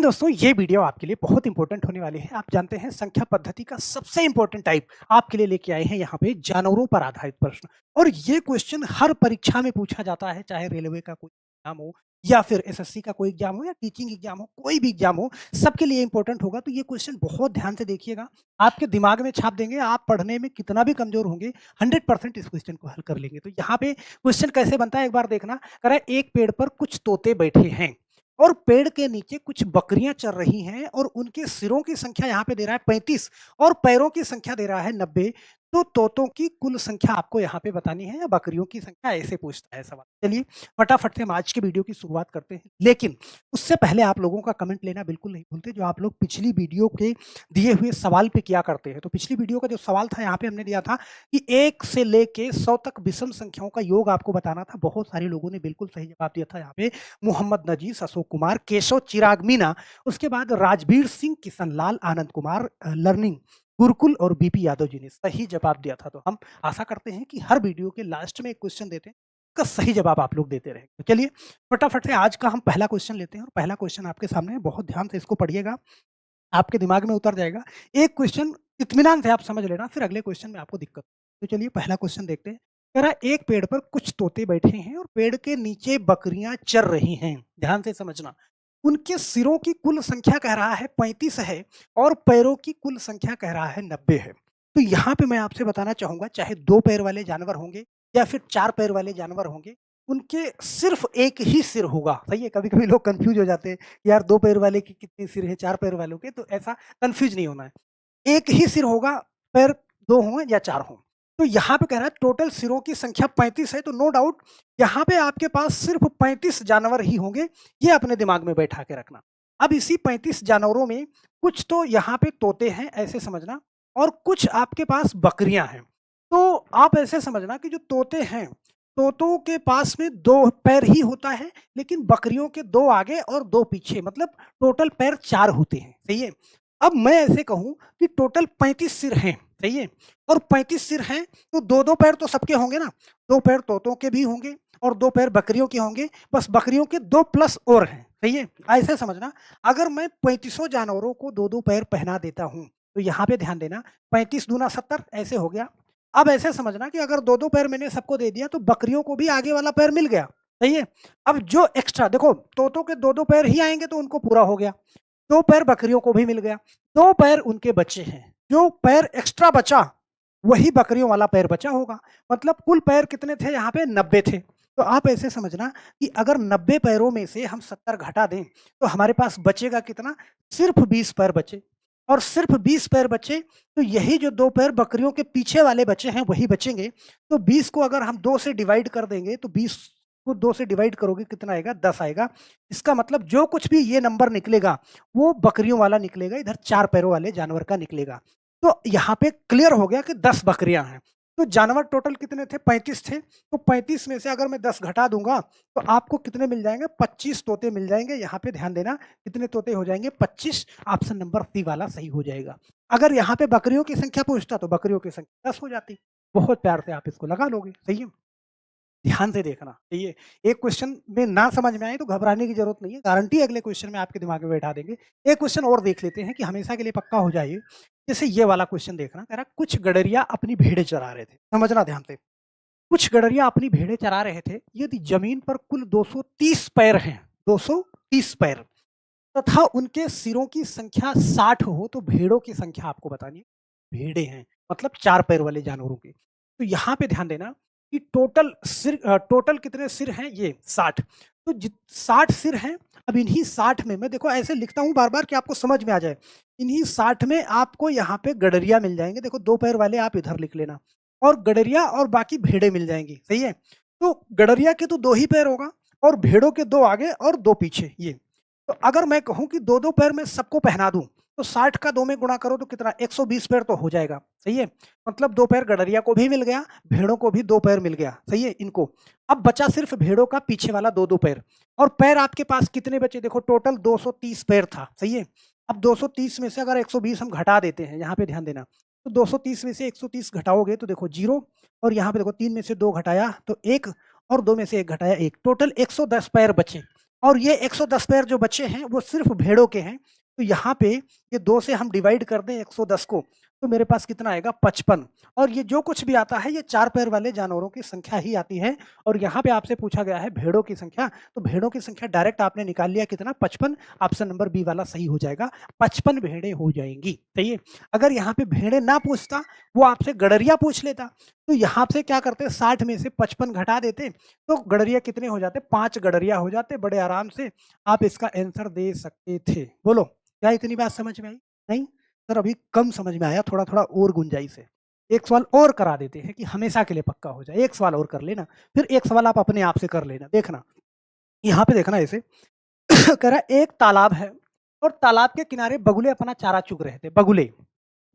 दोस्तों, ये वीडियो आपके लिए बहुत इंपॉर्टेंट होने वाली है। आप जानते हैं संख्या पद्धति का सबसे इंपॉर्टेंट टाइप आपके लिए लेके आए हैं यहाँ पे जानवरों पर आधारित प्रश्न। और ये क्वेश्चन हर परीक्षा में पूछा जाता है, चाहे रेलवे का कोई एग्जाम हो या फिर एसएससी का कोई एग्जाम हो या टीचिंग एग्जाम हो, कोई भी एग्जाम हो, सबके लिए इंपॉर्टेंट होगा। तो ये क्वेश्चन बहुत ध्यान से देखिएगा, आपके दिमाग में छाप देंगे। आप पढ़ने में कितना भी कमजोर होंगे, 100% इस क्वेश्चन को हल कर लेंगे। तो यहाँ पे क्वेश्चन कैसे बनता है एक बार देखना। कह रहा है एक पेड़ पर कुछ तोते बैठे हैं और पेड़ के नीचे कुछ बकरियां चर रही हैं और उनके सिरों की संख्या यहाँ पे दे रहा है 35 और पैरों की संख्या दे रहा है 90। तो तोतों की कुल संख्या आपको यहाँ पे बतानी है या बकरियों की संख्या, ऐसे पूछता है सवाल। चलिए फटाफट से हम आज के वीडियो की शुरुआत करते हैं, लेकिन उससे पहले आप लोगों का कमेंट लेना बिल्कुल नहीं भूलते, जो आप लोग पिछली वीडियो के दिए हुए सवाल पे क्या करते हैं। तो पिछली वीडियो का जो सवाल था यहाँ पे हमने दिया था कि 1 से लेके 100 तक विषम संख्याओं का योग आपको बताना था। बहुत सारे लोगों ने बिल्कुल सही जवाब दिया था यहाँ पे। मोहम्मद नजीस, अशोक कुमार, केशव चिराग मीना, उसके बाद राजवीर सिंह, किशन लाल, आनंद कुमार, लर्निंग गुरुकुल और बीपी यादव जी ने सही जवाब दिया था। तो हम आशा करते हैं कि हर वीडियो के लास्ट में एक क्वेश्चन देते हैं, उसका सही जवाब आप लोग देते रहेंगे। तो चलिए फटाफट से आज का हम पहला क्वेश्चन लेते हैं और पहला क्वेश्चन आपके सामने है। बहुत ध्यान से इसको पढ़िएगा, आपके दिमाग में उतर जाएगा। एक क्वेश्चन इत्मीनान से आप समझ लेना, फिर अगले क्वेश्चन में आपको दिक्कत। तो चलिए पहला क्वेश्चन देखते हैं। कह रहा है एक पेड़ पर कुछ तोते बैठे हैं और पेड़ के नीचे बकरियां चर रही हैं। ध्यान से समझना। उनके सिरों की कुल संख्या कह रहा है 35 है और पैरों की कुल संख्या कह रहा है 90 है। तो यहाँ पे मैं आपसे बताना चाहूंगा, चाहे 2 पैर वाले जानवर होंगे या फिर 4 पैर वाले जानवर होंगे, उनके सिर्फ एक ही सिर होगा। सही है, कभी कभी लोग कंफ्यूज हो जाते हैं, यार 2 पैर वाले की कितनी सिर है, 4 पैर वालों के, तो ऐसा कंफ्यूज नहीं होना है। एक ही सिर होगा, पैर 2 हों या 4 हों। तो यहाँ पे कह रहा है टोटल सिरों की संख्या 35 है, तो नो डाउट यहाँ पे आपके पास सिर्फ 35 जानवर ही होंगे। ये अपने दिमाग में बैठा के रखना। अब इसी 35 जानवरों में कुछ तो यहाँ पे तोते हैं, ऐसे समझना, और कुछ आपके पास बकरियां हैं। तो आप ऐसे समझना कि जो तोते हैं, तोतों के पास में 2 पैर ही होता है, लेकिन बकरियों के 2 आगे और 2 पीछे, मतलब टोटल पैर 4 होते हैं। सही है। अब मैं ऐसे कहूं कि टोटल 35 सिर हैं। सही है। और 35 सिर हैं तो 2-2 पैर तो सबके होंगे ना। 2 पैर तोतों के भी होंगे और 2 पैर बकरियों के होंगे, बस बकरियों के 2 प्लस और हैं। सही है। ऐसे समझना, अगर मैं 35 जानवरों को 2-2 पैर पहना देता हूं, तो यहाँ पे ध्यान देना, 35 दूना 70 ऐसे हो गया। अब ऐसे समझना कि अगर 2-2 पैर मैंने सबको दे दिया तो बकरियों को भी आगे वाला पैर मिल गया। सही है। अब जो एक्स्ट्रा देखो, तोतों के 2-2 पैर ही आएंगे तो उनको पूरा हो गया। 2 पैर बकरियों को भी मिल गया। 2 पैर उनके बच्चे हैं। जो पैर एक्स्ट्रा बचा वही बकरियों वाला पैर बचा होगा। मतलब कुल पैर कितने थे यहाँ पे? 90 थे। तो आप ऐसे समझना कि अगर 90 पैरों में से हम 70 घटा दें तो हमारे पास बचेगा कितना? सिर्फ 20 पैर बचे। और सिर्फ 20 पैर बचे तो यही जो 2 पैर बकरियों के पीछे वाले बचे हैं वही बचेंगे। तो 20 को अगर हम 2 से डिवाइड कर देंगे तो 20 को 2 से डिवाइड करोगे कितना आएगा? 10 आएगा। इसका मतलब जो कुछ भी ये नंबर निकलेगा वो बकरियों वाला निकलेगा, इधर 4 पैरों वाले जानवर का निकलेगा। तो यहाँ पे क्लियर हो गया कि 10 बकरियां हैं। तो जानवर टोटल कितने थे? 35 थे। तो 35 में से अगर मैं 10 घटा दूंगा तो आपको कितने मिल जाएंगे? 25 तोते मिल जाएंगे। यहाँ पे ध्यान देना, कितने तोते हो जाएंगे? 25। ऑप्शन नंबर सी वाला सही हो जाएगा। अगर यहाँ पे बकरियों की संख्या पूछता तो बकरियों की संख्या 10 हो जाती। बहुत प्यार से आप इसको लगा लोगे। सही है। ध्यान से देखना। सही है। एक क्वेश्चन में ना समझ में आए तो घबराने की जरूरत नहीं है, गारंटी अगले क्वेश्चन में आपके दिमाग में बैठा देंगे। एक क्वेश्चन और देख लेते हैं कि हमेशा के लिए पक्का हो जाए। जैसे ये वाला क्वेश्चन देखना, कह रहा कुछ गडरिया अपनी भेड़ें चरा रहे थे। समझना ध्यान से। कुछ गडरिया अपनी भेड़ें चरा रहे थे। यदि जमीन पर कुल 230 पैर हैं, 230 पैर, तथा उनके सिरों की संख्या 60 हो, तो भेड़ों की संख्या आपको बतानी है। भेड़ें हैं मतलब 4 पैर वाले जानवरों की। तो यहाँ पे ध्यान देना कि टोटल कितने सिर हैं? ये 60। तो 60 सिर हैं। अब इन्हीं 60 में मैं देखो ऐसे लिखता हूँ बार बार कि आपको समझ में आ जाए। इन्हीं 60 में आपको यहाँ पे गडरिया मिल जाएंगे। देखो 2 पैर वाले आप इधर लिख लेना, और गडरिया और बाकी भेड़े मिल जाएंगी। सही है। तो गडरिया के तो 2 ही पैर होगा और भेड़ों के 2 आगे और 2 पीछे। ये तो अगर मैं कहूं कि 2-2 पैर में सबको पहना दूं तो 60 का 2 में गुणा करो तो कितना? 120 पैर तो हो जाएगा। सही है। मतलब 2 पैर गडरिया को भी मिल गया, भेड़ों को भी 2 पैर मिल गया। सही है। इनको अब बचा सिर्फ भेड़ों का पीछे वाला 2-2 पैर। और पैर आपके पास कितने बचे? देखो टोटल 230 पैर था। सही है। अब 230 में से अगर 120 हम घटा देते हैं, यहाँ पे ध्यान देना, तो 230 में से 130 घटाओगे तो देखो 0, और यहाँ पे देखो 3 में से 2 घटाया तो 1, और 2 में से 1 घटाया 1, टोटल 110 पैर बचे। और ये 110 पैर जो बचे हैं वो सिर्फ भेड़ों के हैं। तो यहाँ पे ये 2 से हम डिवाइड कर दें 110 को, तो मेरे पास कितना आएगा 55। और ये जो कुछ भी आता है ये 4 पैर वाले जानवरों की संख्या ही आती है। और यहाँ पे आपसे पूछा गया है भेड़ों की संख्या, तो भेड़ों की संख्या डायरेक्ट आपने निकाल लिया कितना 55। ऑप्शन नंबर बी वाला सही हो जाएगा, 55 भेड़ें हो जाएंगी। सही है। अगर यहाँ पे भेड़ें ना पूछता, वो आपसे गड़रिया पूछ लेता, तो यहाँ से क्या करते 60 में से 55 घटा देते, तो गड़रिया कितने हो जाते 5 गड़रिया हो जाते, बड़े आराम से आप इसका आंसर दे सकते थे। बोलो क्या इतनी बात समझ में आई? नहीं सर अभी कम समझ में आया, थोड़ा थोड़ा और गुंजाइश है। एक सवाल और करा देते हैं कि हमेशा के लिए पक्का हो जाए। एक सवाल और कर लेना, फिर एक सवाल आप अपने आप से कर लेना। देखना यहाँ पे, देखना ऐसे कह रहा है एक तालाब है और तालाब के किनारे बगुले अपना चारा चुग रहे थे। बगुले,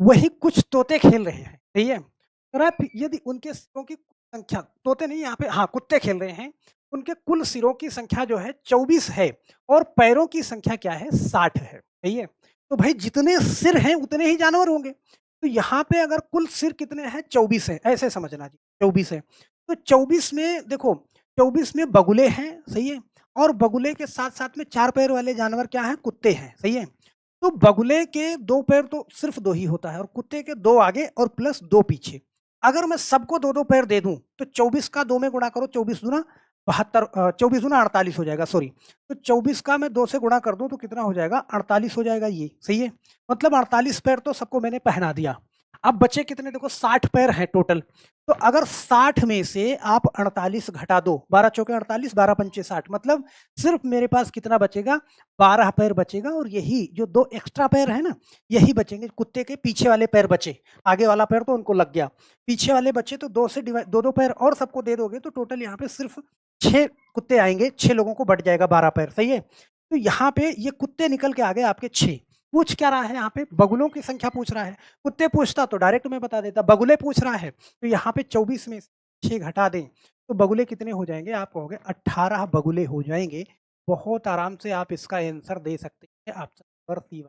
वही कुछ तोते खेल रहे हैं। सही है। कह रहा है यदि उनके सिरों की संख्या, तोते नहीं यहाँ पे, हाँ कुत्ते खेल रहे हैं, उनके कुल सिरों की संख्या जो है 24 है और पैरों की संख्या क्या है 60 है। सही है। तो भाई जितने सिर हैं उतने ही जानवर होंगे। तो यहाँ पे अगर कुल सिर कितने हैं 24 है, ऐसे समझना जी 24 है। तो 24 में देखो, 24 में बगुले हैं। सही है। और बगुले के साथ साथ में 4 पैर वाले जानवर क्या हैं, कुत्ते हैं। सही है। तो बगुले के 2 पैर तो सिर्फ 2 ही होता है और कुत्ते के 2 आगे और प्लस 2 पीछे। अगर मैं सबको 2-2 पैर दे दूं तो 24 का 2 में गुणा करो, 24 दूना 72, 24 दूना 48 हो जाएगा, सॉरी। तो 24 का मैं 2 से गुणा कर दूं तो कितना हो जाएगा 48 हो जाएगा ये। सही है। मतलब 48 पैर तो सबको मैंने पहना दिया। अब बचे कितने, देखो 60 पैर हैं टोटल। तो अगर 60 में से आप 48 घटा दो, 12 चौके 48, 12 पंचे 60, मतलब सिर्फ मेरे पास कितना बचेगा 12 पैर बचेगा। और यही जो 2 एक्स्ट्रा पैर है ना, यही बचेंगे। कुत्ते के पीछे वाले पैर बचे, आगे वाला पैर तो उनको लग गया, पीछे वाले बचे तो 2 से डिवाइड, 2-2 पैर और सबको दे दोगे तो टोटल यहाँ पे सिर्फ 6 कुत्ते आएंगे, 6 लोगों को बट जाएगा 12 पैर। सही है। तो यहाँ पे ये कुत्ते निकल के आ गए आपके 6। पूछ क्या रहा है यहाँ पे, बगुलों की संख्या पूछ रहा है। कुत्ते पूछता तो डायरेक्ट मैं बता देता, बगुले पूछ रहा है तो यहाँ पे 24 में 6 घटा दें तो बगुले कितने हो जाएंगे, आप कहोगे 18 बगुले हो जाएंगे। बहुत आराम से आप इसका आंसर दे सकते हैं, ऑप्शन नंबर सी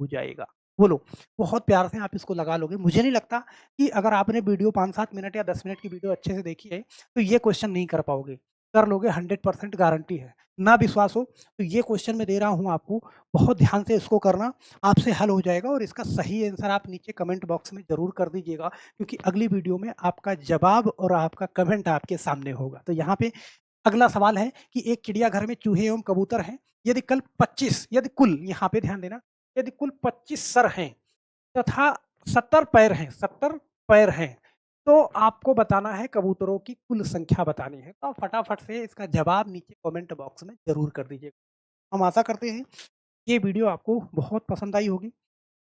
हो जाएगा। बोलो, बहुत प्यार से आप इसको लगा लोगे। मुझे नहीं लगता कि अगर आपने वीडियो 5-7 मिनट या 10 मिनट की वीडियो अच्छे से देखी है तो ये क्वेश्चन नहीं कर पाओगे। कर लोगे, 100% गारंटी है। ना विश्वास हो तो ये क्वेश्चन मैं दे रहा हूँ आपको, बहुत ध्यान से इसको करना, आपसे हल हो जाएगा। और इसका सही आंसर आप नीचे कमेंट बॉक्स में ज़रूर कर दीजिएगा, क्योंकि अगली वीडियो में आपका जवाब और आपका कमेंट आपके सामने होगा। तो यहाँ पे अगला सवाल है कि एक चिड़ियाघर में चूहे एवं कबूतर हैं। यदि कल 25, यदि कुल, यहाँ पे ध्यान देना, यदि कुल 25 सर हैं तथा 70 पैर हैं, 70 पैर हैं, तो आपको बताना है कबूतरों की कुल संख्या बतानी है। तो आप फटाफट से इसका जवाब नीचे कमेंट बॉक्स में ज़रूर कर दीजिएगा। हम आशा करते हैं ये वीडियो आपको बहुत पसंद आई होगी।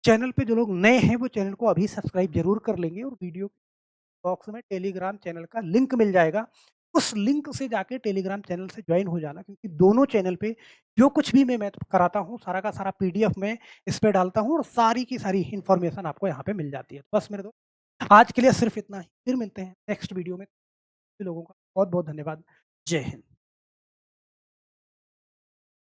चैनल पे जो लोग नए हैं वो चैनल को अभी सब्सक्राइब ज़रूर कर लेंगे और वीडियो बॉक्स में टेलीग्राम चैनल का लिंक मिल जाएगा। उस लिंक से जाके टेलीग्राम चैनल से ज्वाइन हो जाना, क्योंकि दोनों चैनल पे जो कुछ भी मैं कराता हूँ सारा का सारा पीडीएफ में इस पे डालता हूँ और सारी की सारी इन्फॉर्मेशन आपको यहाँ पे मिल जाती है। बस मेरे दोस्त आज के लिए सिर्फ इतना ही, फिर मिलते हैं नेक्स्ट वीडियो में। सभी लोगों का बहुत बहुत धन्यवाद। जय हिंद।